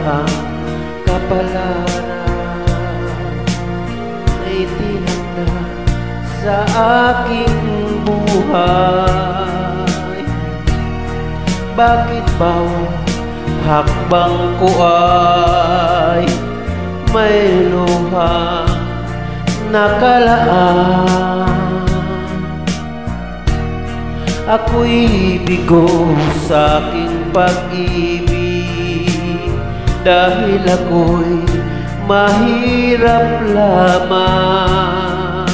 ang kapalaran na itinakda sa aking buhay. Bakit bawat hakbang ko ay may luhang nakalaan? Ako'y bigo sa aking pag-ibig dahil ako'y mahirap lamang.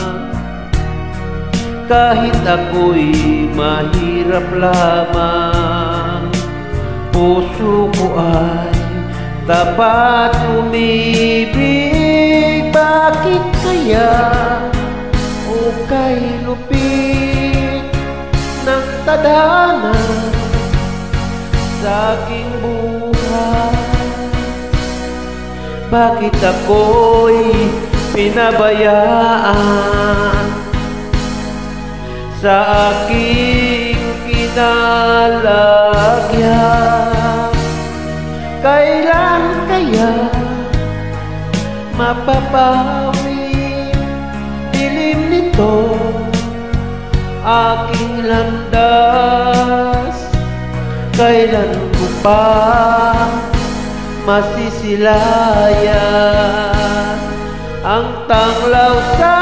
Kahit ako'y mahirap lamang, puso ko ay tapat umibig. Bakit kaya o kay lupit ng tadhana sa aking buhay? Bakit ako'y pinabayaan sa aking kinalagyan? Kailan kaya mapapawi dilim nito aking landas? Kailan ko pa masisilayan ang tanglaw sa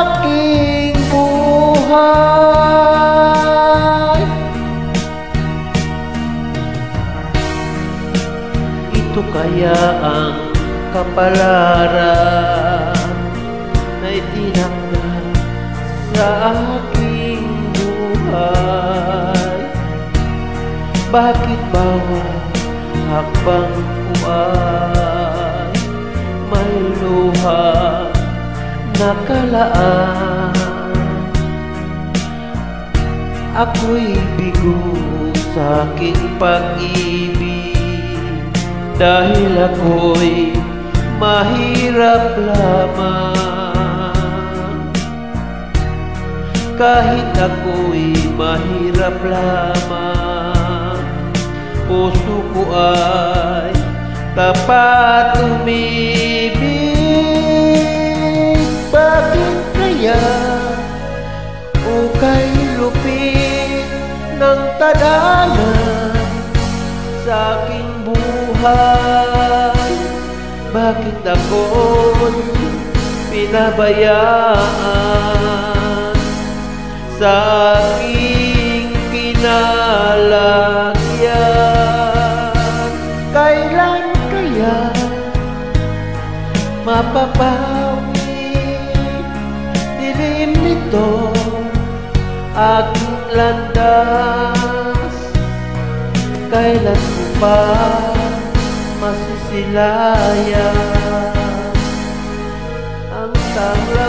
aking buhay? Ito kaya ang kapalaran na itinakda sa aking buhay? Bakit bawat hakbang ko ay may luhang nakalaan? Ako'y bigo sa aking pag-ibig dahil ako'y mahirap lamang. Kahit ako'y mahirap lamang, puso ko ay tapat umibig. Bakit kaya o kay lupit ng tadhana sa aking buhay? Bakit ako'y pinabayaan sa aking kinalagyan? Kailan kaya mapapawi dilim nito aking landas? Kailan ko pa masisilayan ang tanglaw